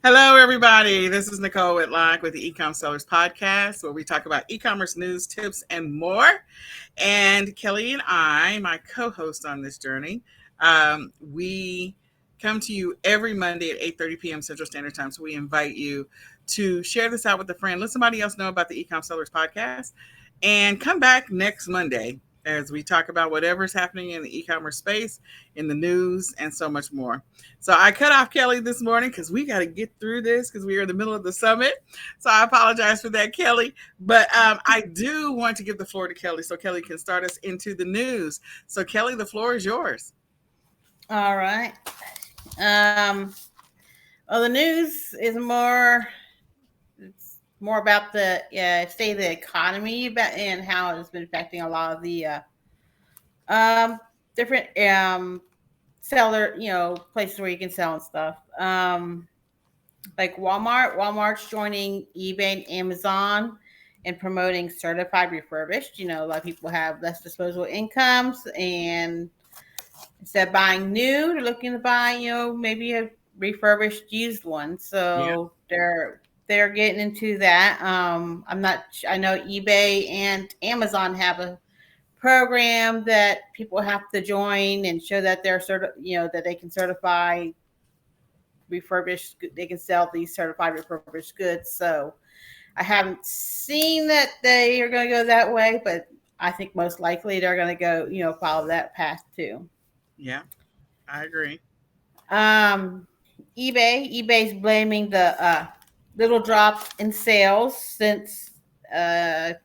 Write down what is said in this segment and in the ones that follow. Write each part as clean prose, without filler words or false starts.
Hello, everybody. This is Nicole Whitlock with the eCom Sellers Podcast, where we talk about e-commerce news, tips, and more. And Kelly and I, my co-host on this journey, we come to you every Monday at 8:30 p.m. Central Standard Time. So we invite you to share this out with a friend. Let somebody else know about the eCom Sellers Podcast, and come back next Monday as we talk about whatever's happening in the e-commerce space, in the news, and so much more. So I cut off Kelly this morning because we got to get through this because we are in the middle of the summit. So I apologize for that, Kelly. But I do want to give the floor to Kelly so Kelly can start us into the news. So Kelly, the floor is yours. All right. Well, the news is more about the state of the economy and how it's been affecting a lot of the different seller places where you can sell and stuff. Like Walmart. Walmart's joining eBay and Amazon and promoting certified refurbished. A lot of people have less disposable incomes, and instead of buying new, they're looking to buy maybe a refurbished used one. So they're getting into that. I know eBay and Amazon have a program that people have to join and show that they're that they can certify refurbished. They can sell these certified refurbished goods. So I haven't seen that they are going to go that way, but I think most likely they're going to go follow that path too. Yeah, I agree. eBay's blaming the little drop in sales since about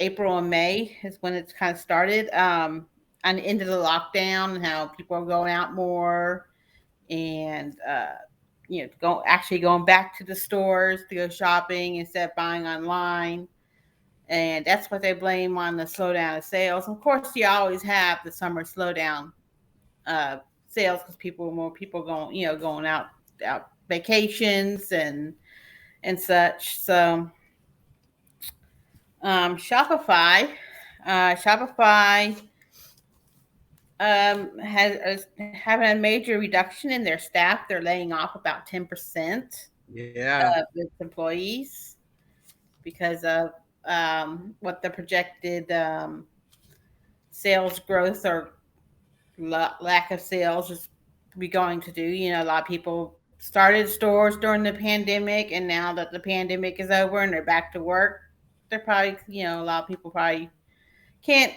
April and May is when it's kind of started. And into the lockdown and how people are going out more and going back to the stores to go shopping instead of buying online. And that's what they blame on the slowdown of sales. Of course, you always have the summer slowdown sales because more people going out vacations and such. So Shopify has having a major reduction in their staff. They're laying off about 10% Yeah. of its employees because of what the projected sales growth or lack of sales is be going to do. A lot of people started stores during the pandemic, and now that the pandemic is over and they're back to work, they're probably a lot of people probably can't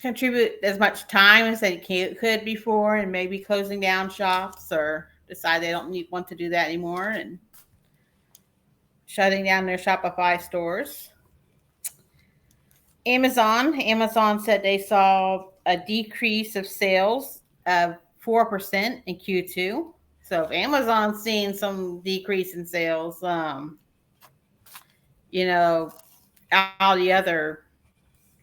contribute as much time as they could before, and maybe closing down shops or decide they don't want to do that anymore and shutting down their Shopify stores. Amazon said they saw a decrease of sales of 4% in Q2. So if Amazon's seeing some decrease in sales, all the other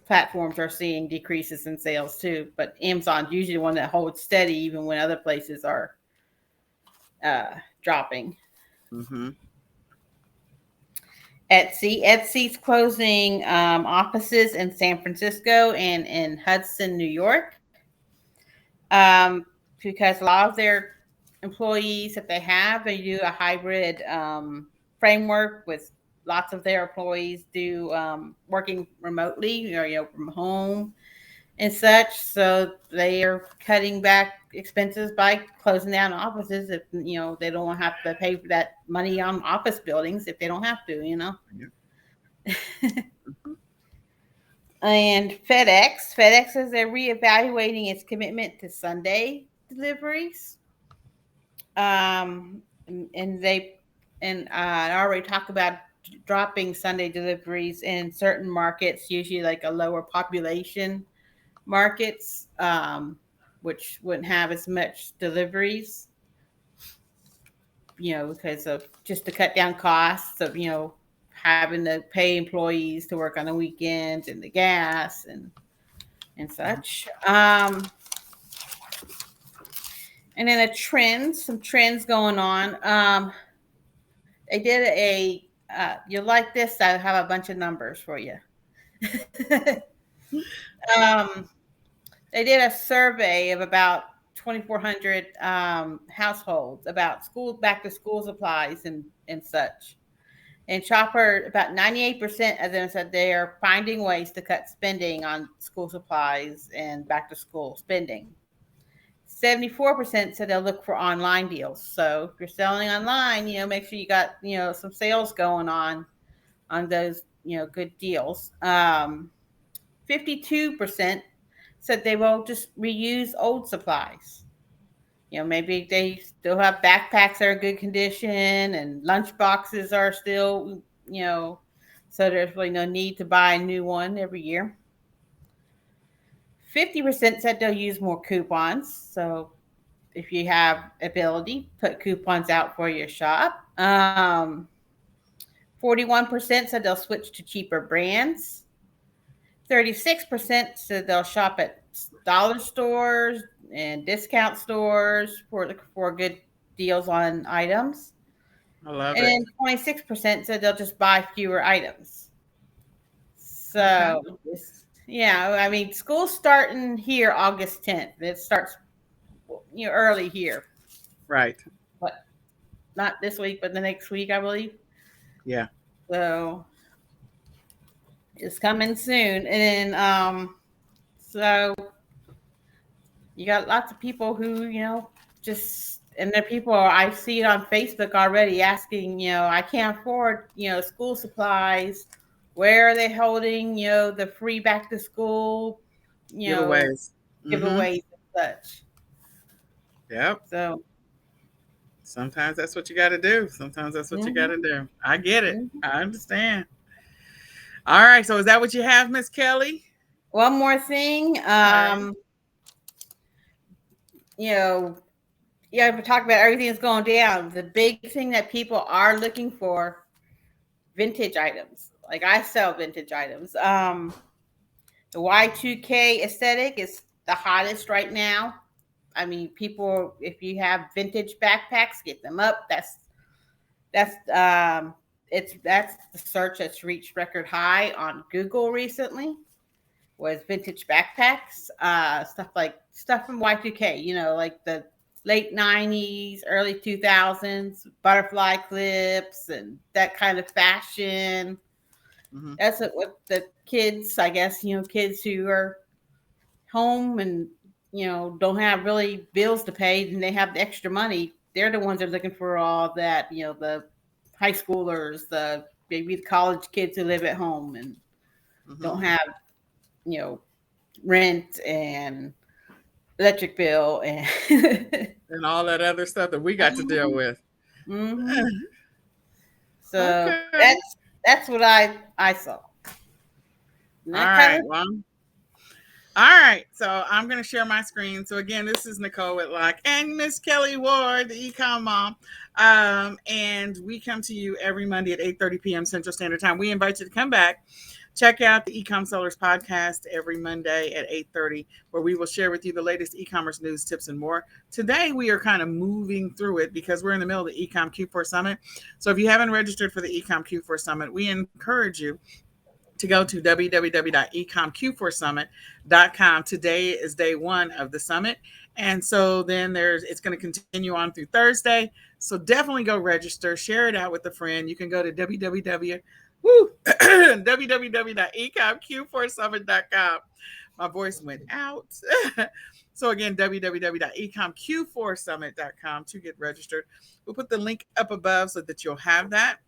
platforms are seeing decreases in sales too. But Amazon's usually the one that holds steady even when other places are dropping. Mm-hmm. Etsy's closing offices in San Francisco and in Hudson, New York, because a lot of their employees that they do a hybrid framework with lots of their employees do working remotely or from home and such. So they are cutting back expenses by closing down offices if they don't have to pay for that money on office buildings if they don't have to. Yeah. And FedEx says they're reevaluating its commitment to Sunday deliveries. I already talked about dropping Sunday deliveries in certain markets, usually like a lower population markets, which wouldn't have as much deliveries, because of just to cut down costs of, having to pay employees to work on the weekends and the gas and such. And then some trends going on. They did you like this? I have a bunch of numbers for you. They did a survey of about 2,400 households about back to school supplies and such. And Shopper, about 98% of them said they are finding ways to cut spending on school supplies and back to school spending. 74% said they'll look for online deals. So if you're selling online, make sure you got, some sales going on those, good deals. 52% said they will just reuse old supplies. Maybe they still have backpacks that are good condition and lunch boxes are still, so there's really no need to buy a new one every year. 50% said they'll use more coupons. So if you have ability, put coupons out for your shop. 41% said they'll switch to cheaper brands. 36% said they'll shop at dollar stores and discount stores for good deals on items. I love And it. then 26% said they'll just buy fewer items. So, yeah, I mean, school's starting here August 10th. It starts, early here. Right. But not this week, but the next week, I believe. Yeah. So it's coming soon. And then, so you got lots of people who, just, and there are people, I see it on Facebook already asking, I can't afford, school supplies. Where are they holding, the free back to school, Giveaways. giveaways and such. Yep. So sometimes that's what you got to do. Sometimes that's what you got to do. I get it. I understand. All right. So is that what you have, Miss Kelly? One more thing. We talk about everything that's going down. The big thing that people are looking for, vintage items. Like I sell vintage items. The Y2K aesthetic is the hottest right now. I mean, people, if you have vintage backpacks, get them up. That's the search that's reached record high on Google recently. Was vintage backpacks, stuff from Y2K, like the late 90s, early 2000s, butterfly clips and that kind of fashion. Mm-hmm. That's what the kids, I guess, kids who are home and, don't have really bills to pay and they have the extra money. They're the ones that are looking for all that, the high schoolers, maybe the college kids who live at home and don't have, rent and electric bill and and all that other stuff that we got to deal with. Mm-hmm. So that's what I saw. All right. Well, all right. So I'm going to share my screen. So again, this is Nicole Whitlock and Miss Kelly Ward, the eCom mom. And we come to you every Monday at 8:30 p.m. Central Standard Time. We invite you to come back. Check out the eCom Sellers podcast every Monday at 8:30, where we will share with you the latest e-commerce news, tips, and more. Today, we are kind of moving through it because we're in the middle of the eCom Q4 Summit. So if you haven't registered for the eCom Q4 Summit, we encourage you to go to www.ecomq4summit.com. Today is day one of the summit. And so then it's going to continue on through Thursday. So definitely go register, share it out with a friend. You can go to www.ecomq4summit.com. My voice went out. So again, www.ecomq4summit.com to get registered. We'll put the link up above so that you'll have that.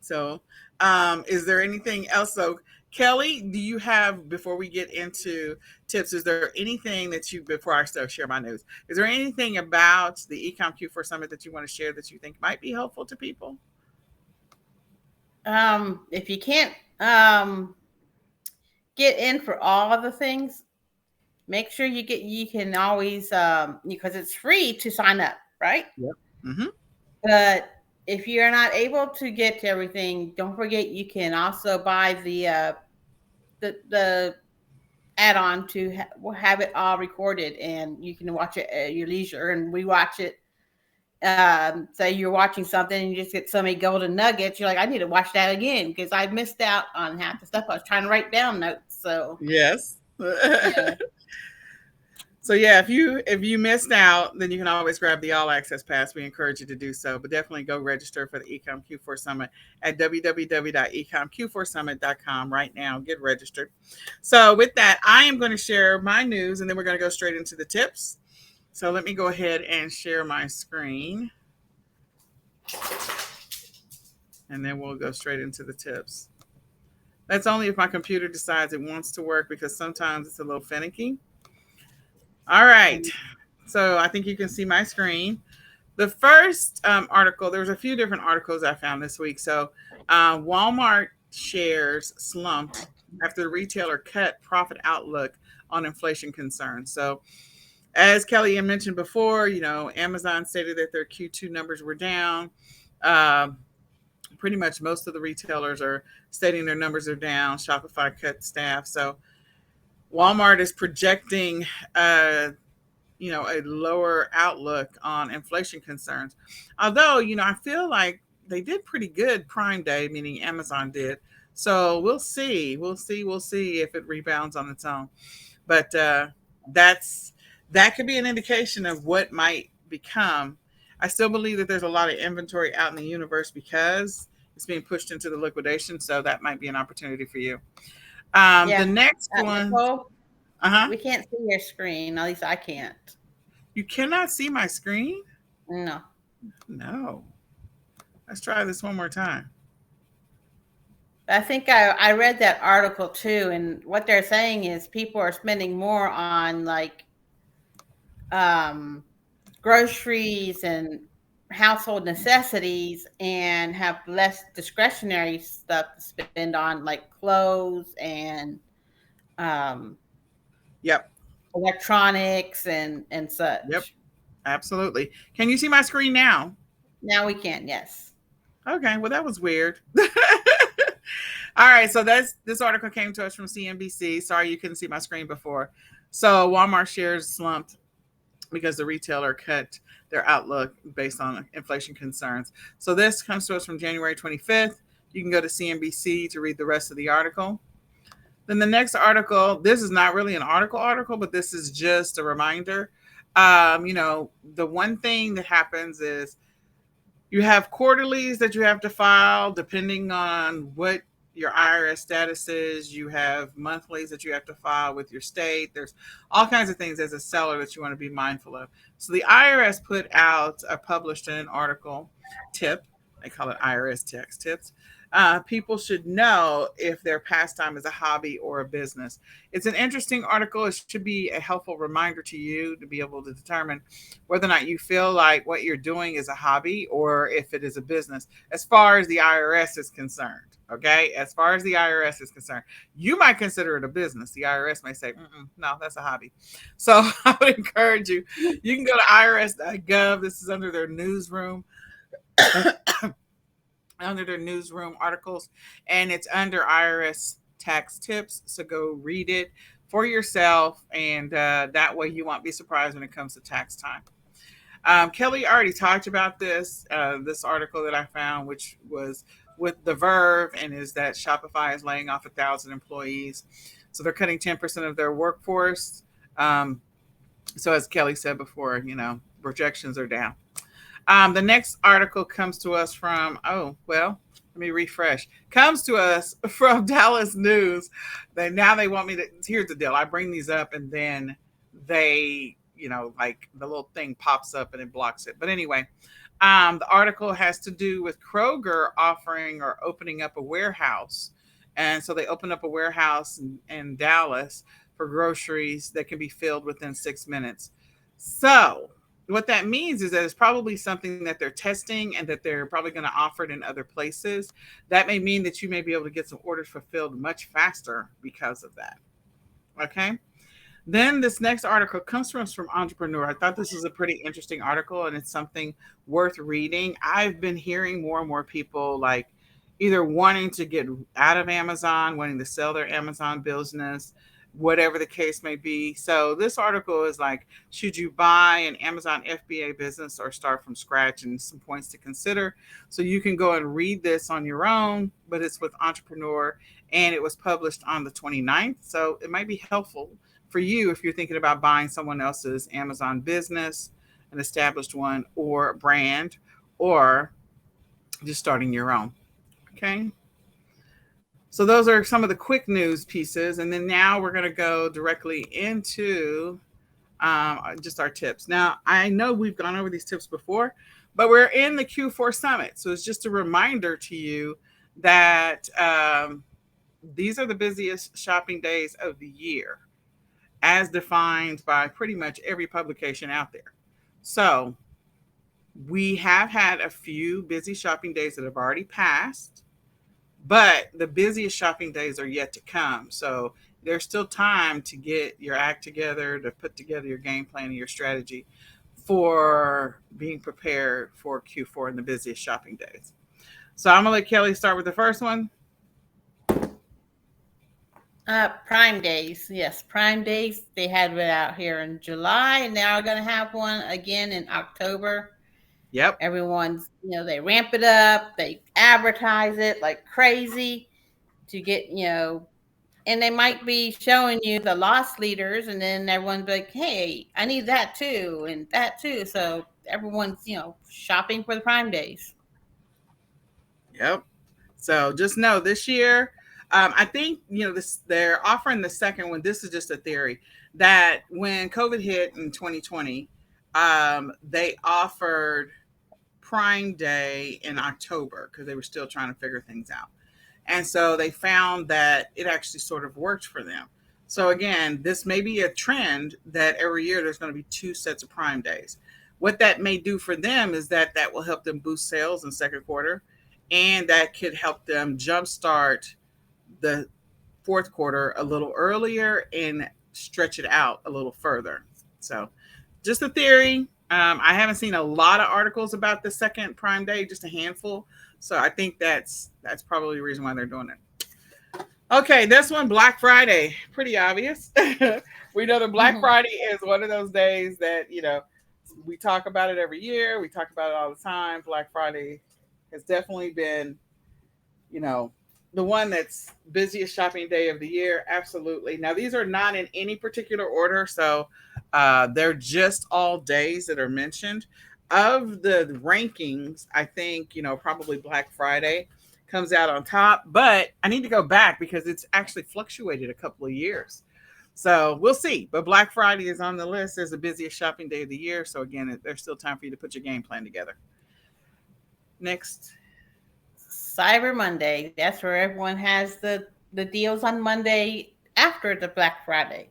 So is there anything else? So Kelly, do you have, before we get into tips, is there anything that before I share my news, is there anything about the eCom Q4 Summit that you want to share that you think might be helpful to people? If you can't get in for all the things, make sure you can always, because it's free to sign up, right? Yep. Mm-hmm. But if you're not able to get to everything, don't forget you can also buy the add-on to have it all recorded, and you can watch it at your leisure. And we watch it. Say you're watching something and you just get so many golden nuggets, you're like, I need to watch that again because I missed out on half the stuff I was trying to write down notes. So yes. So yeah, if you missed out, then you can always grab the all access pass. We encourage you to do so, but definitely go register for the eCom Q4 Summit at www.ecomq4summit.com right now. Get registered. So with that, I am going to share my news, and then we're going to go straight into the tips. So let me go ahead and share my screen, and then we'll go straight into the tips. That's only if my computer decides it wants to work, because sometimes it's a little finicky. All right. So I think you can see my screen. The first article, there was a few different articles I found this week. So Walmart shares slumped after the retailer cut profit outlook on inflation concerns. So as Kelly had mentioned before, Amazon stated that their Q2 numbers were down. Pretty much most of the retailers are stating their numbers are down. Shopify cut staff. So Walmart is projecting a lower outlook on inflation concerns. Although, I feel like they did pretty good Prime Day, meaning Amazon did. So we'll see. We'll see if it rebounds on its own. But that could be an indication of what might become. I still believe that there's a lot of inventory out in the universe because it's being pushed into the liquidation. So that might be an opportunity for you. The Yeah. next one, Nicole, uh-huh. we can't see your screen. At least I can't. You cannot see my screen? No. No. Let's try this one more time. I think I read that article too, and what they're saying is people are spending more on like um, groceries and household necessities and have less discretionary stuff to spend on, like clothes and um, Yep. electronics and Yep. such. Absolutely. Can you see my screen now? Now we can, yes. Okay. Well, that was weird. All right. So this article came to us from CNBC. Sorry you couldn't see my screen before. So Walmart shares slumped because the retailer cut their outlook based on inflation concerns. So this comes to us from January 25th. You can go to CNBC to read the rest of the article. Then the next article, this is not really an article, but this is just a reminder. The one thing that happens is you have quarterlies that you have to file depending on what your IRS status is. You have monthlies that you have to file with your state. There's all kinds of things as a seller that you want to be mindful of. So the IRS published an article tip. They call it IRS tax tips. People should know if their pastime is a hobby or a business. It's an interesting article. It should be a helpful reminder to you to be able to determine whether or not you feel like what you're doing is a hobby or if it is a business, as far as the IRS is concerned. Okay, as far as the IRS is concerned, you might consider it a business. The IRS may say, no, that's a hobby. So I would encourage you. You can go to irs.gov. This is under their newsroom. Under their newsroom articles, and it's under IRS tax tips. So go read it for yourself, and that way you won't be surprised when it comes to tax time. Kelly already talked about this article that I found, which was with the Verve, and is that Shopify is laying off 1,000 employees. So they're cutting 10% of their workforce. So as Kelly said before, projections are down. The next article comes to us from, let me refresh. Comes to us from Dallas News. Now they want me to, here's the deal. I bring these up and then they, like the little thing pops up and it blocks it. But anyway, the article has to do with Kroger offering or opening up a warehouse. And so they opened up a warehouse in Dallas for groceries that can be filled within 6 minutes. So what that means is that it's probably something that they're testing and that they're probably going to offer it in other places. That may mean that you may be able to get some orders fulfilled much faster because of that. Okay. Then this next article comes from us from Entrepreneur. I thought this was a pretty interesting article and it's something worth reading. I've been hearing more and more people like either wanting to get out of Amazon, wanting to sell their Amazon business, whatever the case may be. So this article is like, should you buy an Amazon FBA business or start from scratch, and some points to consider. So you can go and read this on your own, but it's with Entrepreneur and it was published on the 29th. So it might be helpful for you if you're thinking about buying someone else's Amazon business, an established one, or brand, or just starting your own. Okay. So those are some of the quick news pieces. And then now we're going to go directly into just our tips. Now, I know we've gone over these tips before, but we're in the Q4 Summit. So it's just a reminder to you that these are the busiest shopping days of the year, as defined by pretty much every publication out there. So we have had a few busy shopping days that have already passed, but the busiest shopping days are yet to come. So there's still time to get your act together, to put together your game plan and your strategy for being prepared for Q4 and the busiest shopping days. So I'm going to let Kelly start with the first one. Prime Days. Yes, Prime Days. They had it out here in July, and now we're going to have one again in October. Yep. Everyone's, they ramp it up, they advertise it like crazy to get, and they might be showing you the loss leaders, and then everyone's like, hey, I need that too, and that too. So everyone's, shopping for the Prime Days. Yep. So just know this year, I think, they're offering the second one. This is just a theory that when COVID hit in 2020, they offered Prime Day in October because they were still trying to figure things out. And so they found that it actually sort of worked for them. So again, this may be a trend that every year there's going to be 2 sets of Prime Days. What that may do for them is that will help them boost sales in second quarter, and that could help them jumpstart the fourth quarter a little earlier and stretch it out a little further. So just a theory. I haven't seen a lot of articles about the second Prime Day, just a handful. So I think that's probably the reason why they're doing it. Okay, this one, Black Friday, pretty obvious. We know that Black Friday is one of those days that, we talk about it every year. We talk about it all the time. Black Friday has definitely been, the one that's busiest shopping day of the year. Absolutely. Now, these are not in any particular order. So they're just all days that are mentioned. Of the rankings, I think, probably Black Friday comes out on top. But I need to go back because it's actually fluctuated a couple of years. So we'll see. But Black Friday is on the list as the busiest shopping day of the year. So again, there's still time for you to put your game plan together. Next. Cyber Monday. That's where everyone has the deals on Monday after the Black Friday.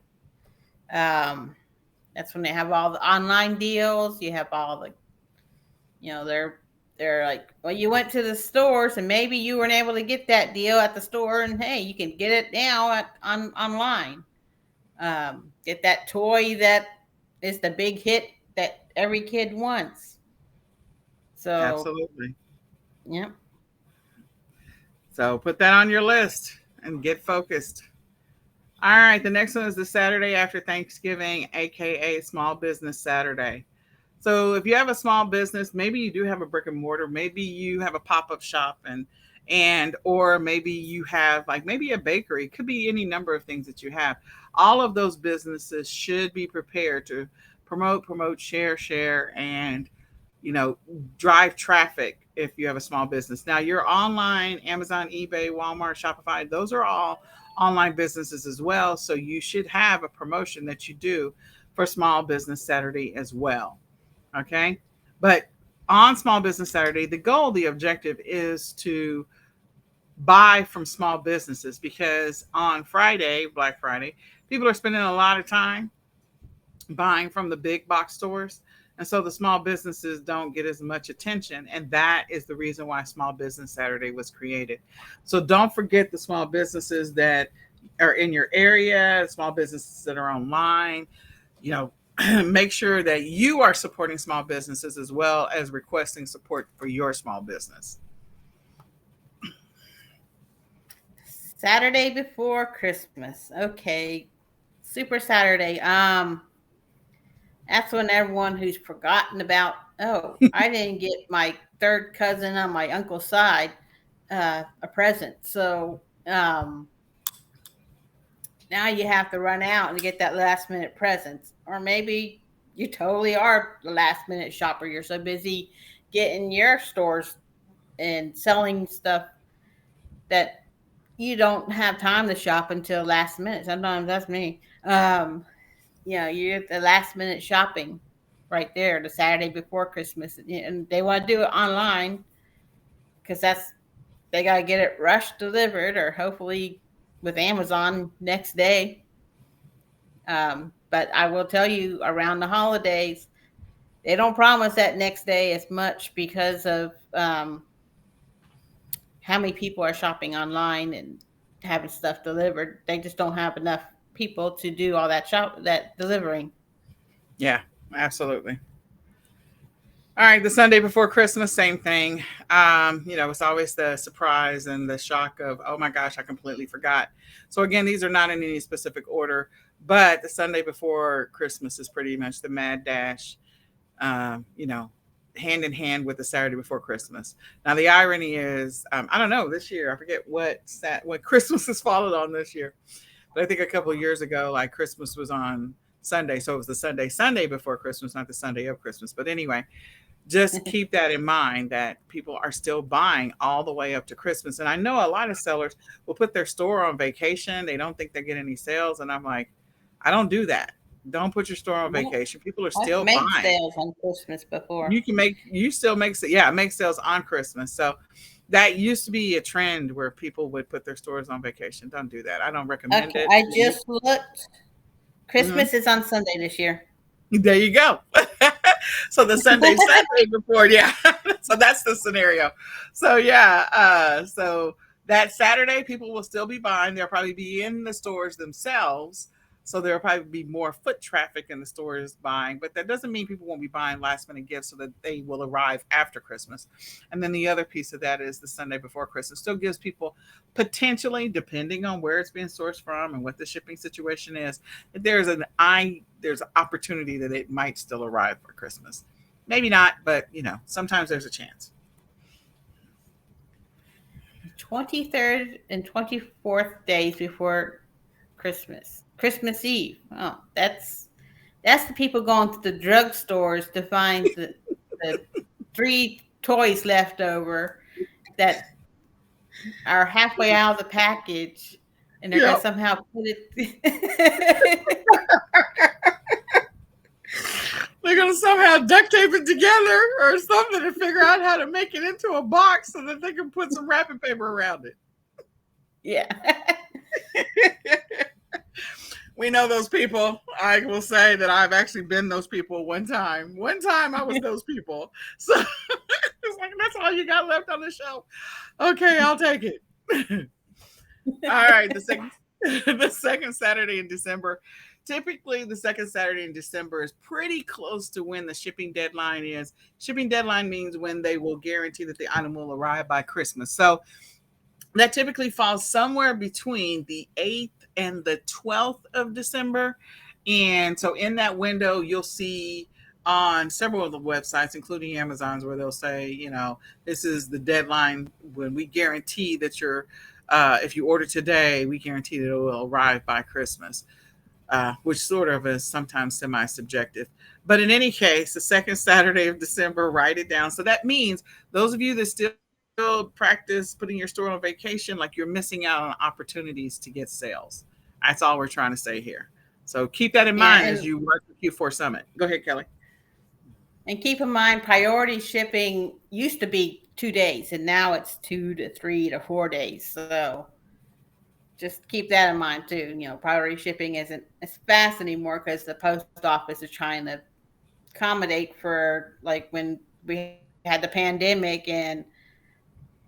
That's when they have all the online deals. You have all the, they're like, well, you went to the stores and maybe you weren't able to get that deal at the store, and hey, you can get it now online. Get that toy that is the big hit that every kid wants. So absolutely. Yep. So put that on your list and get focused. All right, the next one is the Saturday after Thanksgiving, aka Small Business Saturday. So if you have a small business, maybe you do have a brick and mortar, maybe you have a pop-up shop and or maybe you have maybe a bakery. It could be any number of things that you have. All of those businesses should be prepared to promote, share, and drive traffic if you have a small business. Now, your online, Amazon, eBay, Walmart, Shopify, those are all online businesses as well. So you should have a promotion that you do for Small Business Saturday as well. Okay. But on Small Business Saturday, the goal, the objective is to buy from small businesses, because on Friday, Black Friday, people are spending a lot of time buying from the big box stores. And so the small businesses don't get as much attention. And that is the reason why Small Business Saturday was created. So don't forget the small businesses that are in your area, small businesses that are online. Make sure that you are supporting small businesses as well as requesting support for your small business. Saturday before Christmas. Okay. Super Saturday. That's when everyone who's forgotten about, I didn't get my third cousin on my uncle's side a present. So now you have to run out and get that last minute present. Or maybe you totally are the last minute shopper. You're so busy getting your stores and selling stuff that you don't have time to shop until last minute. Sometimes that's me. You're at the last minute shopping right there, the Saturday before Christmas, and they want to do it online because they got to get it rushed delivered, or hopefully with Amazon next day. But I will tell you, around the holidays, they don't promise that next day as much because of how many people are shopping online and having stuff delivered. They just don't have enough people to do all that delivering. Yeah, absolutely. All right, the Sunday before Christmas, same thing. It's always the surprise and the shock of, oh my gosh, I completely forgot. So again, these are not in any specific order, but the Sunday before Christmas is pretty much the mad dash, um, you know, hand in hand with the Saturday before Christmas. Now the irony is, I don't know, this year I forget what Christmas has followed on this year, but I think a couple of years ago, like Christmas was on Sunday, so it was the Sunday before Christmas, not the Sunday of Christmas. But anyway, just keep that in mind that people are still buying all the way up to Christmas. And I know a lot of sellers will put their store on vacation. They don't think they get any sales. And I'm like, I don't do that. Don't put your store on vacation. People are I've still made buying. sales on Christmas before. You still make sales on Christmas. So that used to be a trend where people would put their stores on vacation. Don't do that. I don't recommend Okay, it. I just looked. Mhm. Christmas is on Sunday this year. There you go. So the Sunday before, yeah. So that's the scenario. So yeah, so that Saturday people will still be buying. They'll probably be in the stores themselves. So there'll probably be more foot traffic in the stores buying, but that doesn't mean people won't be buying last minute gifts so that they will arrive after Christmas. And then the other piece of that is the Sunday before Christmas still gives people potentially, depending on where it's being sourced from and what the shipping situation is, there's an opportunity that it might still arrive for Christmas. Maybe not, but sometimes there's a chance. 23rd and 24th days before Christmas. Christmas Eve. Oh, that's the people going to the drugstores to find the three toys left over that are halfway out of the package, and they're gonna Yep. somehow put it. They're gonna somehow duct tape it together or something to figure out how to make it into a box so that they can put some wrapping paper around it. Yeah. We know those people. I will say that I've actually been those people one time. One time I was those people. So it's like, that's all you got left on the shelf. Okay, I'll take it. All right, the second Saturday in December. Typically, the second Saturday in December is pretty close to when the shipping deadline is. Shipping deadline means when they will guarantee that the item will arrive by Christmas. So that typically falls somewhere between the 8th and the 12th of December. And so in that window, you'll see on several of the websites, including Amazon's, where they'll say, this is the deadline when we guarantee that if you order today, we guarantee that it will arrive by Christmas, which sort of is sometimes semi-subjective. But in any case, the second Saturday of December, write it down. So that means those of you that still practice putting your store on vacation, like you're missing out on opportunities to get sales. That's all we're trying to say here. So keep that in Yeah, mind as you work the Q4 Summit. Go ahead, Kelly. and keep in mind, priority shipping used to be 2 days, and now it's 2 to 3 to 4 days. So just keep that in mind too. Priority shipping isn't as fast anymore because the post office is trying to accommodate for, like, when we had the pandemic and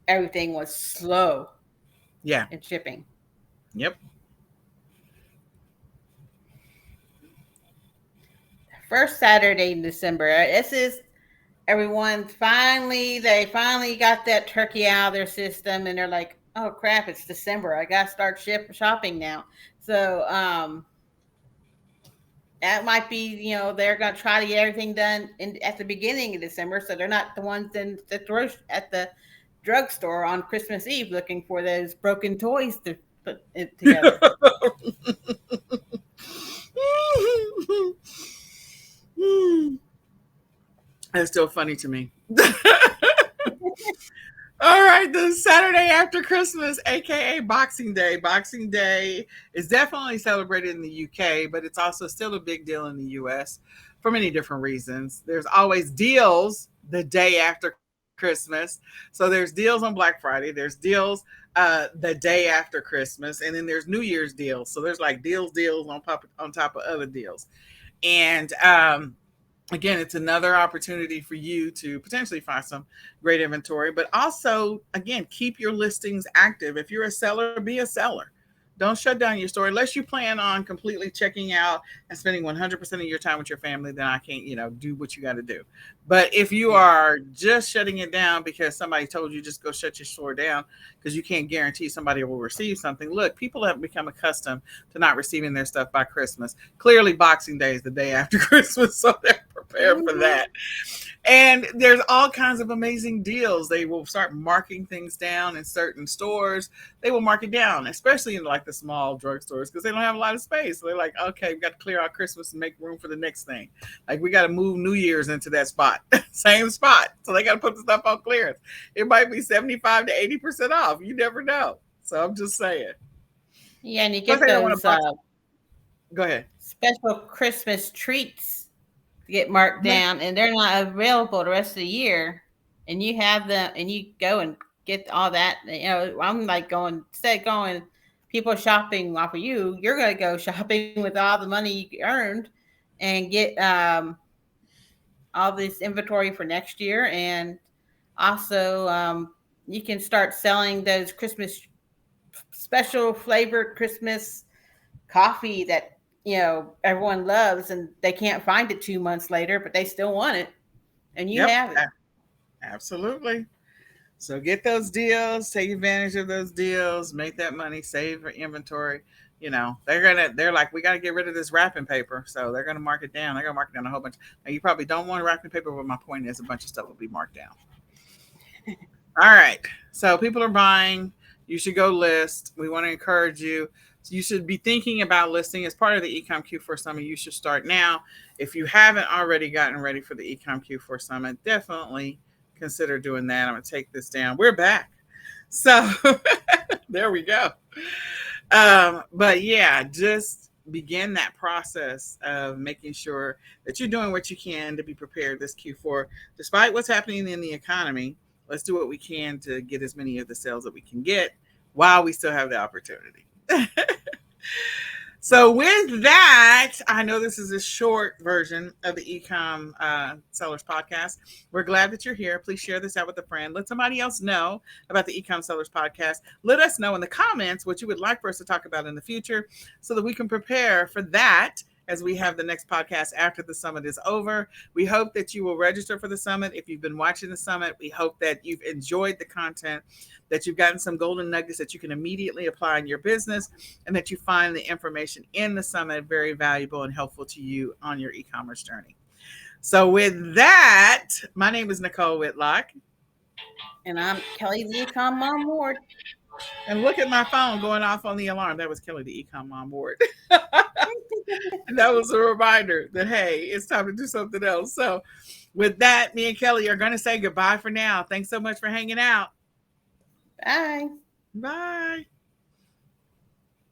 everything was slow Yeah. in shipping. Yep. First Saturday in December. This is they finally got that turkey out of their system, and they're like, oh crap, it's December. I gotta start shopping now. So that might be, they're gonna try to get everything done at the beginning of December, so they're not the ones at the drugstore on Christmas Eve looking for those broken toys to put it together. That's still funny to me. All right, the Saturday after Christmas, aka Boxing Day. Boxing Day is definitely celebrated in the UK, but it's also still a big deal in the US for many different reasons. There's always deals the day after Christmas. So there's deals on Black Friday, there's deals the day after Christmas, and then there's New Year's deals. So there's like deals on top of other deals. And again, it's another opportunity for you to potentially find some great inventory, but also, again, keep your listings active. If you're a seller, be a seller. Don't shut down your store unless you plan on completely checking out and spending 100% of your time with your family. Then I can't, do what you got to do. But if you are just shutting it down because somebody told you just go shut your store down because you can't guarantee somebody will receive something, look, people have become accustomed to not receiving their stuff by Christmas. Clearly, Boxing Day is the day after Christmas, so they're prepared for that. And there's all kinds of amazing deals. They will start marking things down in certain stores. They will mark it down, especially in like the small drugstores because they don't have a lot of space. So they're like, okay, we got to clear out Christmas and make room for the next thing. Like we got to move New Year's into that spot, same spot. So they got to put the stuff on clearance. It might be 75 to 80% off. You never know. So I'm just saying. Yeah, and you get those go ahead. Special Christmas treats get marked down, and they're not available the rest of the year. And you have them, and you go and get all that. I'm like instead of going people shopping off of you, you're going to go shopping with all the money you earned and get all this inventory for next year. And also, you can start selling those Christmas special flavored Christmas coffee that everyone loves, and they can't find it 2 months later, but they still want it, and you have it. Absolutely. So get those deals, take advantage of those deals, make that money, save for inventory. They're like, we got to get rid of this wrapping paper, so they're gonna mark it down. They're gonna mark it down a whole bunch. Now you probably don't want wrapping paper, but my point is a bunch of stuff will be marked down. All right, so people are buying. You should go list. We want to encourage you. So you should be thinking about listing as part of the eCom Q4 Summit. You should start now. If you haven't already gotten ready for the eCom Q4 Summit, definitely consider doing that. I'm going to take this down. We're back. So there we go. But yeah, just begin that process of making sure that you're doing what you can to be prepared this Q4. Despite what's happening in the economy, let's do what we can to get as many of the sales that we can get while we still have the opportunity. So with that, I know this is a short version of the eCom Sellers Podcast. We're glad that you're here. Please share this out with a friend. Let somebody else know about the eCom Sellers Podcast. Let us know in the comments what you would like for us to talk about in the future so that we can prepare for that as we have the next podcast after the summit is over. We hope that you will register for the summit. If you've been watching the summit, we hope that you've enjoyed the content, that you've gotten some golden nuggets that you can immediately apply in your business, and that you find the information in the summit very valuable and helpful to you on your e-commerce journey. So with that, my name is Nicole Whitlock. And I'm Kelly, the eCom Mom Ward. And look at my phone going off on the alarm. That was Kelly, the eCom Mom Ward. And that was a reminder that, hey, it's time to do something else. So with that, me and Kelly are going to say goodbye for now. Thanks so much for hanging out. Bye. Bye.